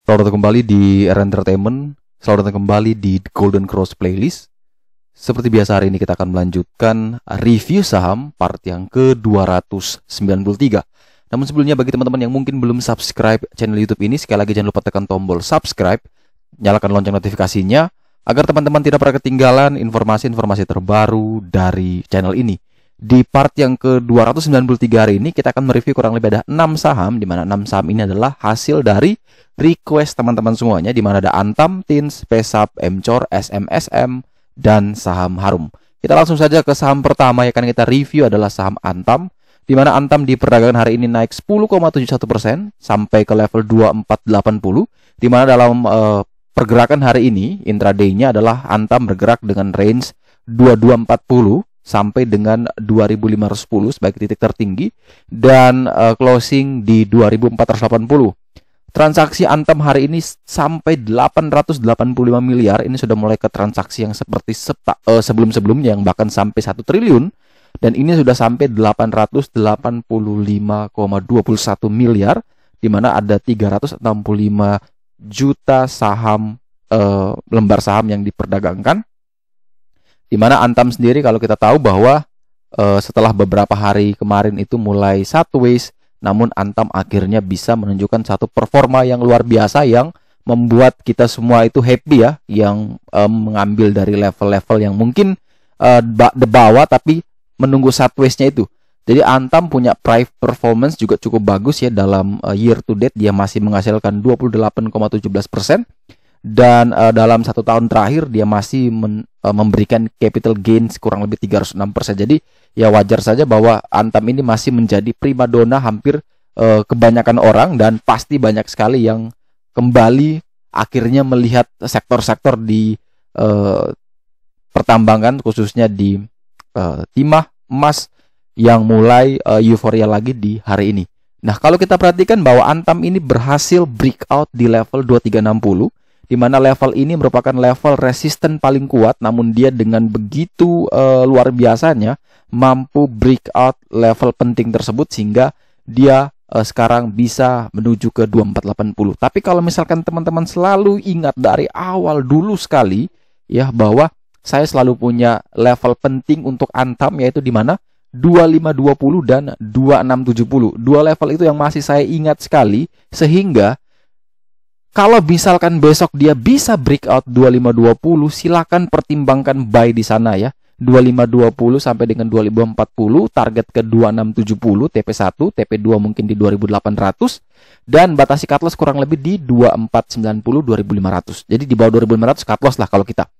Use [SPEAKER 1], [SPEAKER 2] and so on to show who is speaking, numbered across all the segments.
[SPEAKER 1] Selamat datang kembali di Era Entertainment. Selamat datang kembali di Golden Cross Playlist. Seperti biasa hari ini kita akan melanjutkan review saham part yang ke-293. Namun sebelumnya bagi teman-teman yang mungkin belum subscribe channel YouTube ini, sekali lagi jangan lupa tekan tombol subscribe, nyalakan lonceng notifikasinya agar teman-teman tidak pernah ketinggalan informasi-informasi terbaru dari channel ini. Di part yang ke-293 hari ini kita akan mereview kurang lebih ada 6 saham, di mana 6 saham ini adalah hasil dari request teman-teman semuanya, di mana ada Antam, Tins, Pesap, Emcor, SMSM, dan saham Harum. Kita langsung saja ke saham pertama yang akan kita review adalah saham Antam, di mana Antam di perdagangan hari ini naik 10,71% sampai ke level 2480, di mana dalam pergerakan hari ini intraday-nya adalah Antam bergerak dengan range 2240 sampai dengan 2510 sebagai titik tertinggi dan closing di 2480. Transaksi Antam hari ini sampai 885 miliar. Ini sudah mulai ke transaksi yang seperti sebelum-sebelumnya yang bahkan sampai 1 triliun, dan ini sudah sampai 885,21 miliar, di mana ada 365 juta saham lembar saham yang diperdagangkan. Di mana Antam sendiri kalau kita tahu bahwa setelah beberapa hari kemarin itu mulai sideways, namun Antam akhirnya bisa menunjukkan satu performa yang luar biasa yang membuat kita semua itu happy ya, yang mengambil dari level-level yang mungkin di bawah tapi menunggu sideways-nya itu. Jadi Antam punya price performance juga cukup bagus ya, dalam year to date dia masih menghasilkan 28,17%. Dan dalam 1 tahun terakhir dia masih memberikan capital gains kurang lebih 306%. Jadi ya wajar saja bahwa Antam ini masih menjadi primadona hampir kebanyakan orang, dan pasti banyak sekali yang kembali akhirnya melihat sektor-sektor di pertambangan, khususnya di timah, emas yang mulai euforia lagi di hari ini. Nah, kalau kita perhatikan bahwa Antam ini berhasil breakout di level 2360, di mana level ini merupakan level resisten paling kuat, namun dia dengan begitu luar biasanya mampu breakout level penting tersebut sehingga dia sekarang bisa menuju ke 2480. Tapi kalau misalkan teman-teman selalu ingat dari awal dulu sekali ya, bahwa saya selalu punya level penting untuk Antam, yaitu di mana 2520 dan 2670. Dua level itu yang masih saya ingat sekali, sehingga kalau misalkan besok dia bisa breakout 2520, silakan pertimbangkan buy di sana ya. 2520 sampai dengan 2540, target ke 2670, TP1, TP2 mungkin di 2800, dan batasi cut loss kurang lebih di 2490, 2500. Jadi di bawah 2500 cut loss lah kalau kita.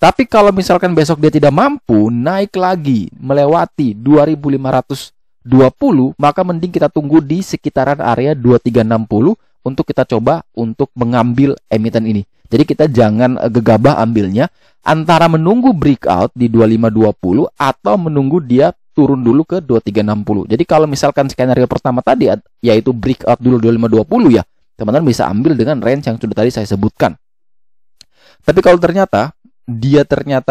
[SPEAKER 1] Tapi kalau misalkan besok dia tidak mampu naik lagi melewati 2520, maka mending kita tunggu di sekitaran area 2360 untuk kita coba untuk mengambil emiten ini. Jadi kita jangan gegabah ambilnya, antara menunggu breakout di 2520 atau menunggu dia turun dulu ke 2360. Jadi kalau misalkan skenario pertama tadi yaitu breakout dulu 2520 ya, teman-teman bisa ambil dengan range yang sudah tadi saya sebutkan. Tapi kalau ternyata dia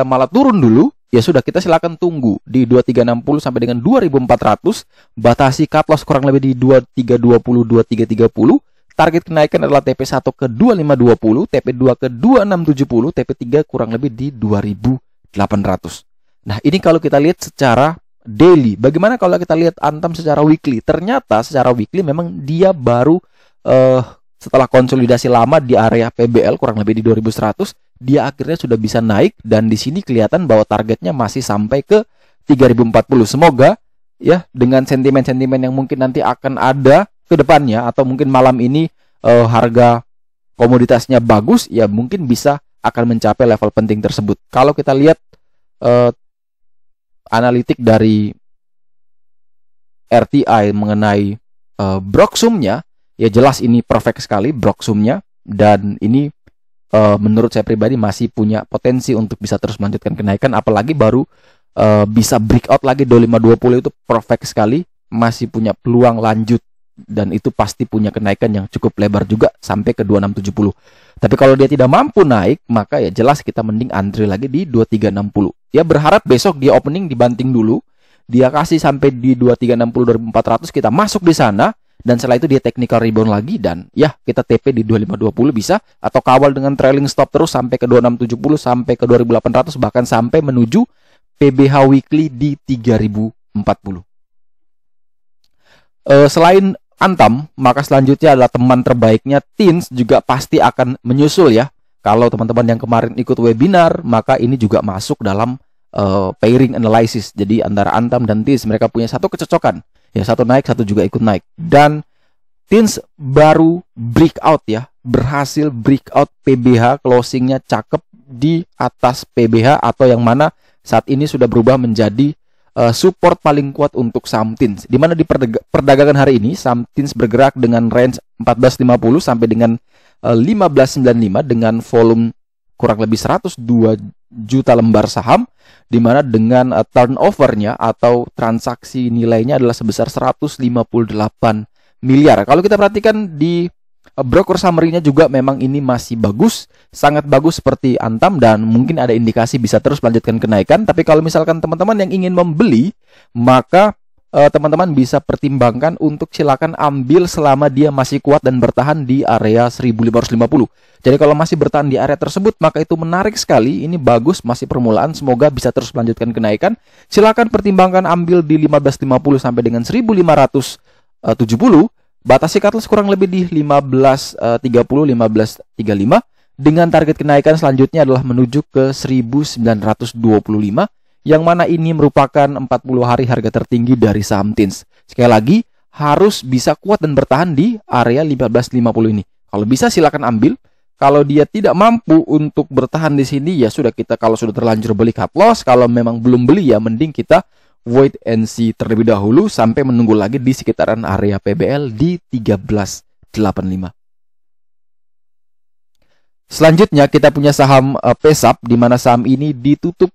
[SPEAKER 1] malah turun dulu, ya sudah, kita silakan tunggu di 2360 sampai dengan 2400, batasi cut loss kurang lebih di 2320, 2330. Target kenaikan adalah TP1 ke 2520, TP2 ke 2670, TP3 kurang lebih di 2800. Nah, ini kalau kita lihat secara daily. Bagaimana kalau kita lihat Antam secara weekly? Ternyata secara weekly memang dia baru setelah konsolidasi lama di area PBL kurang lebih di 2100, dia akhirnya sudah bisa naik, dan di sini kelihatan bahwa targetnya masih sampai ke 3040. Semoga ya dengan sentimen-sentimen yang mungkin nanti akan ada ke depannya, atau mungkin malam ini harga komoditasnya bagus, ya mungkin bisa akan mencapai level penting tersebut. Kalau kita lihat analitik dari RTI mengenai Broksumnya, ya jelas ini perfect sekali Broksumnya, dan ini menurut saya pribadi masih punya potensi untuk bisa terus melanjutkan kenaikan, apalagi baru bisa breakout lagi 2520 itu perfect sekali, masih punya peluang lanjut, dan itu pasti punya kenaikan yang cukup lebar juga sampai ke 2670. Tapi kalau dia tidak mampu naik, maka ya jelas kita mending antri lagi di 2360. Ya berharap besok dia opening dibanting dulu, dia kasih sampai di 2360, 2400, kita masuk di sana, dan setelah itu dia technical rebound lagi, dan ya kita TP di 2520 bisa, atau kawal dengan trailing stop terus sampai ke 2670 sampai ke 2800, bahkan sampai menuju PBH weekly di 3040. Selain Antam, maka selanjutnya adalah teman terbaiknya Teens juga pasti akan menyusul ya. Kalau teman-teman yang kemarin ikut webinar, maka ini juga masuk dalam pairing analysis. Jadi antara Antam dan Teens mereka punya satu kecocokan. Ya, satu naik, satu juga ikut naik. Dan Teens baru breakout ya, berhasil breakout PBH, closingnya cakep di atas PBH, atau yang mana saat ini sudah berubah menjadi support paling kuat untuk saham Teens. Di mana di perdagangan hari ini saham Teens bergerak dengan range 14.50 sampai dengan 15.95 dengan volume kurang lebih 102 juta lembar saham, di mana dengan turnover-nya atau transaksi nilainya adalah sebesar 158 miliar. Kalau kita perhatikan di broker summary-nya juga memang ini masih bagus, sangat bagus seperti Antam, dan mungkin ada indikasi bisa terus melanjutkan kenaikan. Tapi kalau misalkan teman-teman yang ingin membeli, maka teman-teman bisa pertimbangkan untuk silakan ambil selama dia masih kuat dan bertahan di area 1550. Jadi kalau masih bertahan di area tersebut, maka itu menarik sekali. Ini bagus, masih permulaan, semoga bisa terus melanjutkan kenaikan. Silakan pertimbangkan ambil di 1550 sampai dengan 1570. Batasi cut loss kurang lebih di 15.30, 15.35, dengan target kenaikan selanjutnya adalah menuju ke 1925, yang mana ini merupakan 40 hari harga tertinggi dari saham Teens. Sekali lagi, harus bisa kuat dan bertahan di area 15.50 ini. Kalau bisa silakan ambil. Kalau dia tidak mampu untuk bertahan di sini, ya sudah, kita kalau sudah terlanjur beli cut loss. Kalau memang belum beli, ya mending kita wait and see terlebih dahulu sampai menunggu lagi di sekitaran area PBL di 13.85. Selanjutnya kita punya saham PESAP, di mana saham ini ditutup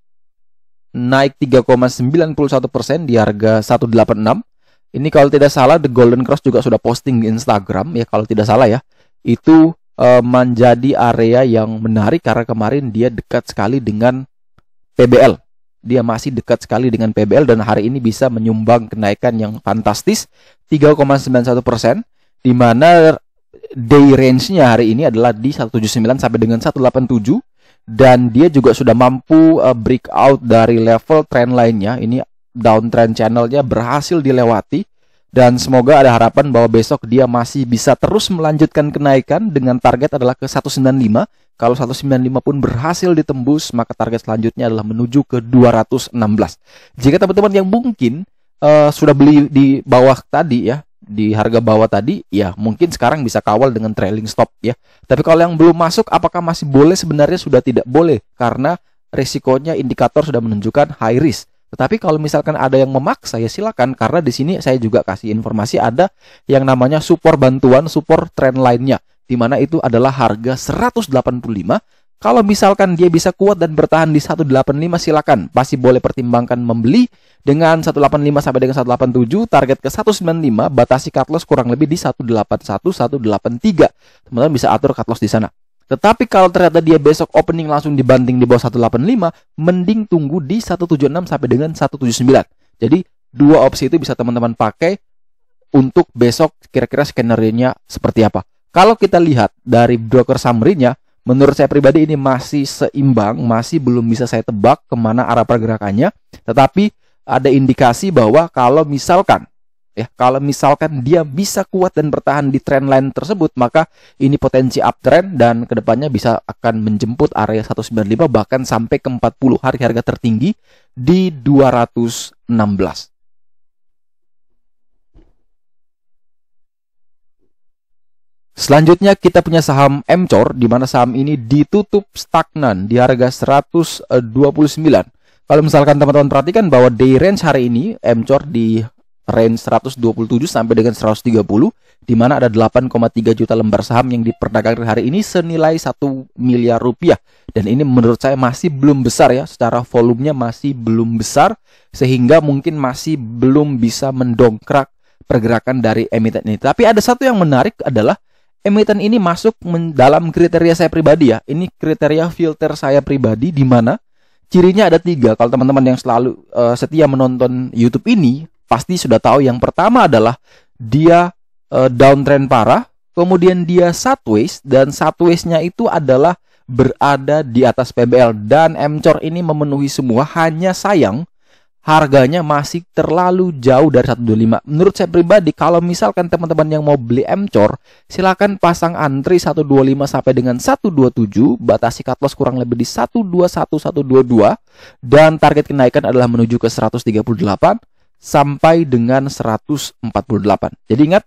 [SPEAKER 1] naik 3,91% di harga 186. Ini kalau tidak salah The Golden Cross juga sudah posting di Instagram ya, kalau tidak salah ya. Itu menjadi area yang menarik karena kemarin dia dekat sekali dengan PBL. Dia masih dekat sekali dengan PBL dan hari ini bisa menyumbang kenaikan yang fantastis 3,91%, di mana day range-nya hari ini adalah di 179 sampai dengan 187, dan dia juga sudah mampu breakout dari level trend lainnya. Ini downtrend channel-nya berhasil dilewati, dan semoga ada harapan bahwa besok dia masih bisa terus melanjutkan kenaikan dengan target adalah ke 195. Kalau 195 pun berhasil ditembus, maka target selanjutnya adalah menuju ke 216. Jika teman-teman yang mungkin sudah beli di bawah tadi ya, di harga bawah tadi, ya mungkin sekarang bisa kawal dengan trailing stop ya. Tapi kalau yang belum masuk, apakah masih boleh? Sebenarnya sudah tidak boleh, karena risikonya indikator sudah menunjukkan high risk. Tetapi kalau misalkan ada yang memaksa, ya silakan, karena di sini saya juga kasih informasi ada yang namanya support bantuan, support trend lainnya, di mana itu adalah harga 185. Kalau misalkan dia bisa kuat dan bertahan di 185, silakan, masih boleh pertimbangkan membeli dengan 185 sampai dengan 187, target ke 195, batasi cut loss kurang lebih di 181, 183. Teman-teman bisa atur cut loss di sana. Tetapi kalau ternyata dia besok opening langsung dibanting di bawah 185, mending tunggu di 176 sampai dengan 179. Jadi dua opsi itu bisa teman-teman pakai untuk besok, kira-kira skenario-nya seperti apa. Kalau kita lihat dari broker summary-nya, menurut saya pribadi ini masih seimbang, masih belum bisa saya tebak kemana arah pergerakannya. Tetapi ada indikasi bahwa kalau misalkan dia bisa kuat dan bertahan di trend line tersebut, maka ini potensi uptrend dan kedepannya bisa akan menjemput area 195 bahkan sampai ke 40 hari harga tertinggi di 216. Selanjutnya kita punya saham MCOR, di mana saham ini ditutup stagnan di harga 129. Kalau misalkan teman-teman perhatikan bahwa day range hari ini MCOR di range 127 sampai dengan 130, di mana ada 8,3 juta lembar saham yang diperdagangkan hari ini senilai 1 miliar rupiah. Dan ini menurut saya masih belum besar ya, secara volumenya masih belum besar, sehingga mungkin masih belum bisa mendongkrak pergerakan dari emiten ini. Tapi ada satu yang menarik adalah emiten ini masuk dalam kriteria saya pribadi ya. Ini kriteria filter saya pribadi, di mana cirinya ada 3. Kalau teman-teman yang selalu setia menonton YouTube ini pasti sudah tahu. Yang pertama adalah dia downtrend parah, kemudian dia sideways, dan sideways-nya itu adalah berada di atas PBL, dan MCOR ini memenuhi semua. Hanya sayang harganya masih terlalu jauh dari 125. Menurut saya pribadi, kalau misalkan teman-teman yang mau beli MCOR, silakan pasang antri 125 sampai dengan 127, batasi cut loss kurang lebih di 121, 122, dan target kenaikan adalah menuju ke 138 sampai dengan 148. Jadi ingat,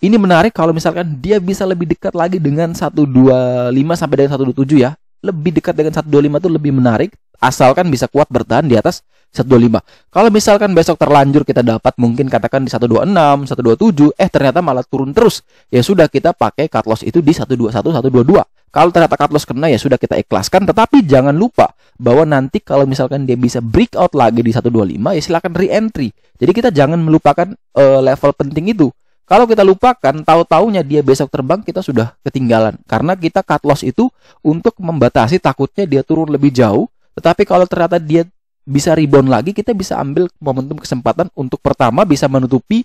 [SPEAKER 1] ini menarik kalau misalkan dia bisa lebih dekat lagi dengan 125 sampai dengan 127 ya. Lebih dekat dengan 125 itu lebih menarik, asalkan bisa kuat bertahan di atas 125. Kalau misalkan besok terlanjur kita dapat mungkin katakan di 126, 127, ternyata malah turun terus. Ya sudah, kita pakai cut loss itu di 121, 122. Kalau ternyata cut loss kena, ya sudah kita ikhlaskan. Tetapi jangan lupa bahwa nanti kalau misalkan dia bisa breakout lagi di 125, ya silakan re-entry. Jadi kita jangan melupakan level penting itu. Kalau kita lupakan, tahu-taunya dia besok terbang, kita sudah ketinggalan. Karena kita cut loss itu untuk membatasi takutnya dia turun lebih jauh. Tetapi kalau ternyata dia bisa rebound lagi, kita bisa ambil momentum kesempatan untuk pertama bisa menutupi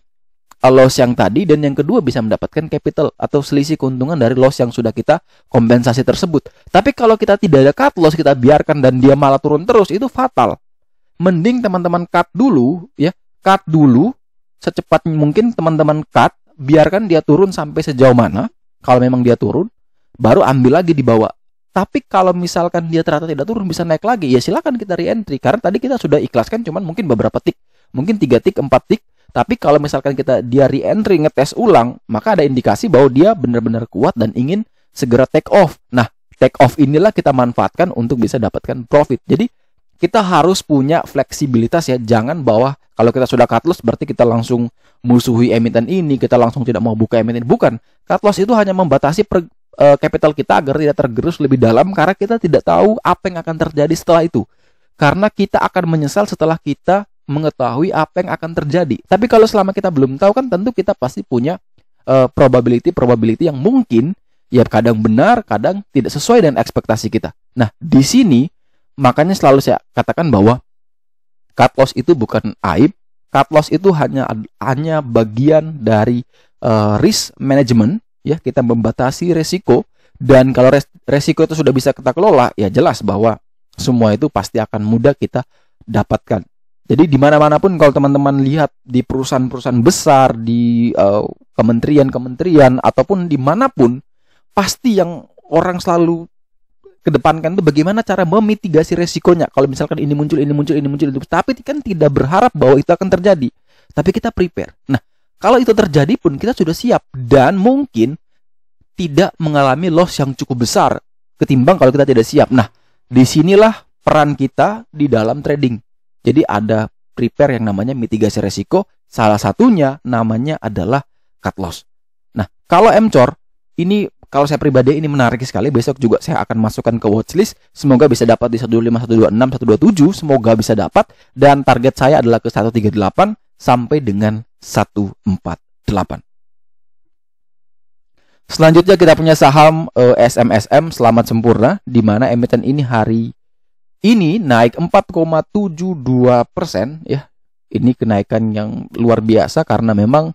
[SPEAKER 1] loss yang tadi, dan yang kedua bisa mendapatkan capital atau selisih keuntungan dari loss yang sudah kita kompensasi tersebut. Tapi kalau kita tidak ada cut loss, kita biarkan dan dia malah turun terus, itu fatal. Mending teman-teman cut dulu ya, cut dulu secepat mungkin teman-teman cut, biarkan dia turun sampai sejauh mana. Kalau memang dia turun, baru ambil lagi di bawah. Tapi kalau misalkan dia ternyata tidak turun, bisa naik lagi, ya silakan kita re-entry. Karena tadi kita sudah ikhlaskan cuman mungkin beberapa tick, mungkin 3 tick, 4 tick. Tapi kalau misalkan dia re-entry, ngetes ulang, maka ada indikasi bahwa dia benar-benar kuat dan ingin segera take off. Nah, take off inilah kita manfaatkan untuk bisa dapatkan profit. Jadi kita harus punya fleksibilitas ya. Jangan bahwa kalau kita sudah cut loss berarti kita langsung musuhi emiten ini, kita langsung tidak mau buka emiten ini. Bukan. Cut loss itu hanya membatasi capital kita agar tidak tergerus lebih dalam, karena kita tidak tahu apa yang akan terjadi setelah itu. Karena kita akan menyesal setelah kita mengetahui apa yang akan terjadi. Tapi kalau selama kita belum tahu, kan tentu kita pasti punya probability yang mungkin ya kadang benar, kadang tidak sesuai dengan ekspektasi kita. Nah, di sini makanya selalu saya katakan bahwa cut loss itu bukan aib. Cut loss itu hanya bagian dari risk management. Ya, kita membatasi resiko, dan kalau resiko itu sudah bisa kita kelola, ya jelas bahwa semua itu pasti akan mudah kita dapatkan. Jadi di mana-mana pun kalau teman-teman lihat di perusahaan-perusahaan besar, di kementerian-kementerian ataupun dimanapun, pasti yang orang selalu kedepankan itu bagaimana cara memitigasi resikonya. Kalau misalkan ini muncul, tapi kan tidak berharap bahwa itu akan terjadi, tapi kita prepare. Nah, kalau itu terjadi pun kita sudah siap dan mungkin tidak mengalami loss yang cukup besar ketimbang kalau kita tidak siap. Nah, disinilah peran kita di dalam trading. Jadi ada prepare yang namanya mitigasi resiko. Salah satunya namanya adalah cut loss. Nah, kalau MCOR ini, kalau saya pribadi ini menarik sekali. Besok juga saya akan masukkan ke watchlist. Semoga bisa dapat di 125, 126, 127. Semoga bisa dapat. Dan target saya adalah ke 138 sampai dengan 148. Selanjutnya kita punya saham SMSM Selamat Sempurna, di mana emiten ini hari ini naik 4,72% ya. Ini kenaikan yang luar biasa karena memang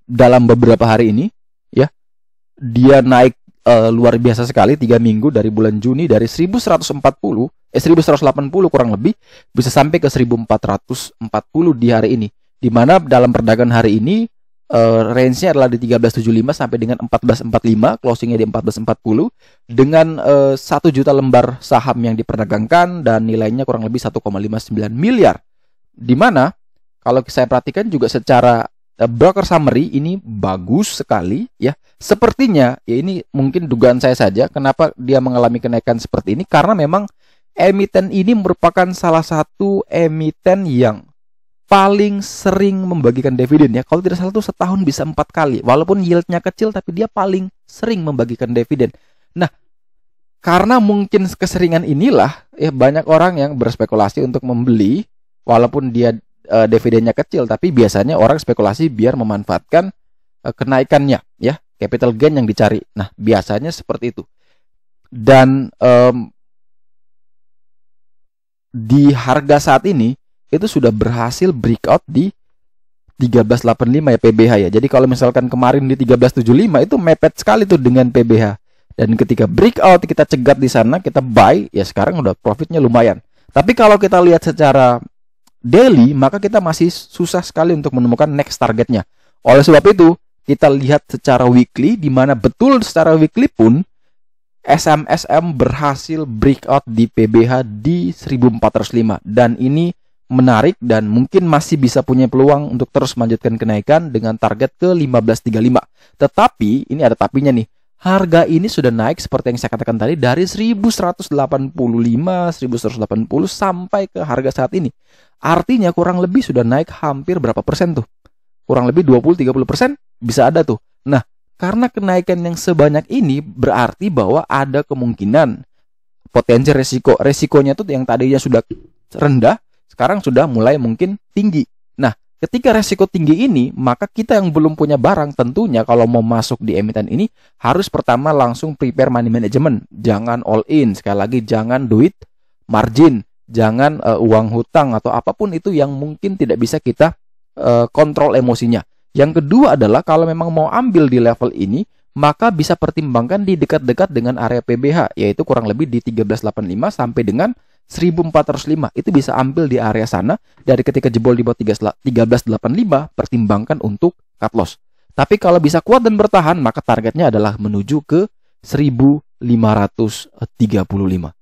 [SPEAKER 1] dalam beberapa hari ini ya dia naik luar biasa sekali. 3 minggu dari bulan Juni dari 1180 kurang lebih bisa sampai ke 1440 di hari ini. Di mana dalam perdagangan hari ini range-nya adalah di 1375 sampai dengan 1445, closing-nya di 1440 dengan 1 juta lembar saham yang diperdagangkan dan nilainya kurang lebih 1,59 miliar. Di mana kalau saya perhatikan juga secara broker summary ini bagus sekali ya. Sepertinya ya, ini mungkin dugaan saya saja kenapa dia mengalami kenaikan seperti ini, karena memang emiten ini merupakan salah satu emiten yang paling sering membagikan dividen ya. Kalau tidak salah itu setahun bisa 4 kali. Walaupun yieldnya kecil, tapi dia paling sering membagikan dividen. Nah, karena mungkin keseringan inilah ya banyak orang yang berspekulasi untuk membeli, walaupun dia dividennya kecil, tapi biasanya orang spekulasi biar memanfaatkan kenaikannya ya, capital gain yang dicari. Nah, biasanya seperti itu. Dan di harga saat ini itu sudah berhasil breakout di 1385 ya PBH ya. Jadi kalau misalkan kemarin di 1375 itu mepet sekali tuh dengan PBH. Dan ketika breakout kita cegat di sana, kita buy, ya sekarang udah profitnya lumayan. Tapi kalau kita lihat secara daily, maka kita masih susah sekali untuk menemukan next targetnya. Oleh sebab itu, kita lihat secara weekly, di mana betul secara weekly pun SMSM berhasil breakout di PBH di 1405. Dan ini menarik dan mungkin masih bisa punya peluang untuk terus melanjutkan kenaikan dengan target ke 1535. Tetapi, ini ada tapinya nih. Harga ini sudah naik seperti yang saya katakan tadi dari 1185, 1180 sampai ke harga saat ini. Artinya kurang lebih sudah naik hampir berapa persen tuh? Kurang lebih 20-30% bisa ada tuh. Nah, karena kenaikan yang sebanyak ini berarti bahwa ada kemungkinan potensi resikonya tuh yang tadinya sudah rendah sekarang sudah mulai mungkin tinggi. Nah, ketika resiko tinggi ini, maka kita yang belum punya barang tentunya kalau mau masuk di emiten ini harus pertama langsung prepare money management. Jangan all in, sekali lagi jangan duit margin, jangan uang hutang atau apapun itu yang mungkin tidak bisa kita kontrol emosinya. Yang kedua adalah kalau memang mau ambil di level ini, maka bisa pertimbangkan di dekat-dekat dengan area PBH, yaitu kurang lebih di 1385 sampai dengan 1405. Itu bisa ambil di area sana. Dari ketika jebol di bawah 1385, pertimbangkan untuk cut loss. Tapi kalau bisa kuat dan bertahan, maka targetnya adalah menuju ke 1535.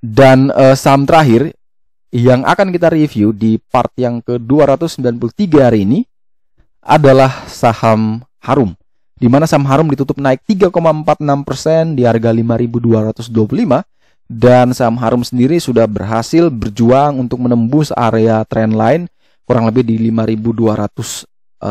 [SPEAKER 1] Dan saham terakhir yang akan kita review di part yang ke-293 hari ini adalah saham Harum, di mana saham Harum ditutup naik 3,46% di harga 5.225, dan saham Harum sendiri sudah berhasil berjuang untuk menembus area trendline kurang lebih di 5.250.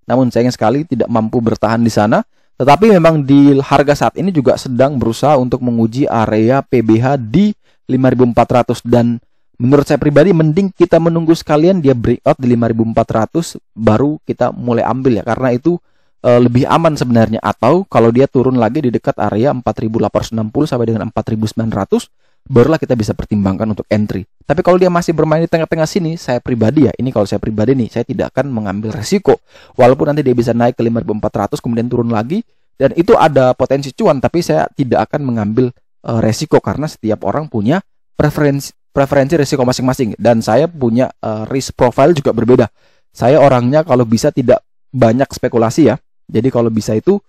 [SPEAKER 1] Namun sayang sekali tidak mampu bertahan di sana. Tetapi memang di harga saat ini juga sedang berusaha untuk menguji area PBH di 5.400, dan menurut saya pribadi mending kita menunggu sekalian dia breakout di 5.400 baru kita mulai ambil ya, karena itu lebih aman sebenarnya. Atau kalau dia turun lagi di dekat area 4.860 sampai dengan 4.900 barulah kita bisa pertimbangkan untuk entry. Tapi kalau dia masih bermain di tengah-tengah sini, saya pribadi ya, ini kalau saya pribadi nih, saya tidak akan mengambil resiko. Walaupun nanti dia bisa naik ke 5.400 kemudian turun lagi dan itu ada potensi cuan, tapi saya tidak akan mengambil resiko karena setiap orang punya preferensi risiko masing-masing, dan saya punya risk profile juga berbeda. Saya orangnya kalau bisa tidak banyak spekulasi ya. Jadi kalau bisa itu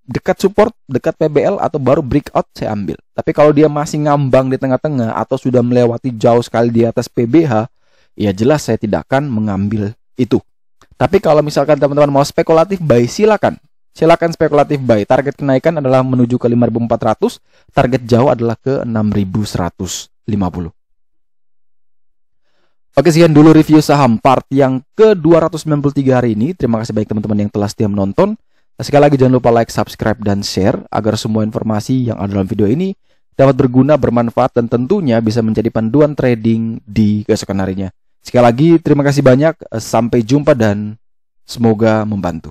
[SPEAKER 1] dekat support, dekat PBL atau baru breakout saya ambil. Tapi kalau dia masih ngambang di tengah-tengah atau sudah melewati jauh sekali di atas PBH, ya jelas saya tidak akan mengambil itu. Tapi kalau misalkan teman-teman mau spekulatif buy, silakan spekulatif buy. Target kenaikan adalah menuju ke 5.400, target jauh adalah ke 6.150. Oke, sekian dulu review saham part yang ke-293 hari ini. Terima kasih banyak teman-teman yang telah setia menonton. Sekali lagi jangan lupa like, subscribe, dan share agar semua informasi yang ada dalam video ini dapat berguna, bermanfaat, dan tentunya bisa menjadi panduan trading di keesokan harinya. Sekali lagi terima kasih banyak, sampai jumpa dan semoga membantu.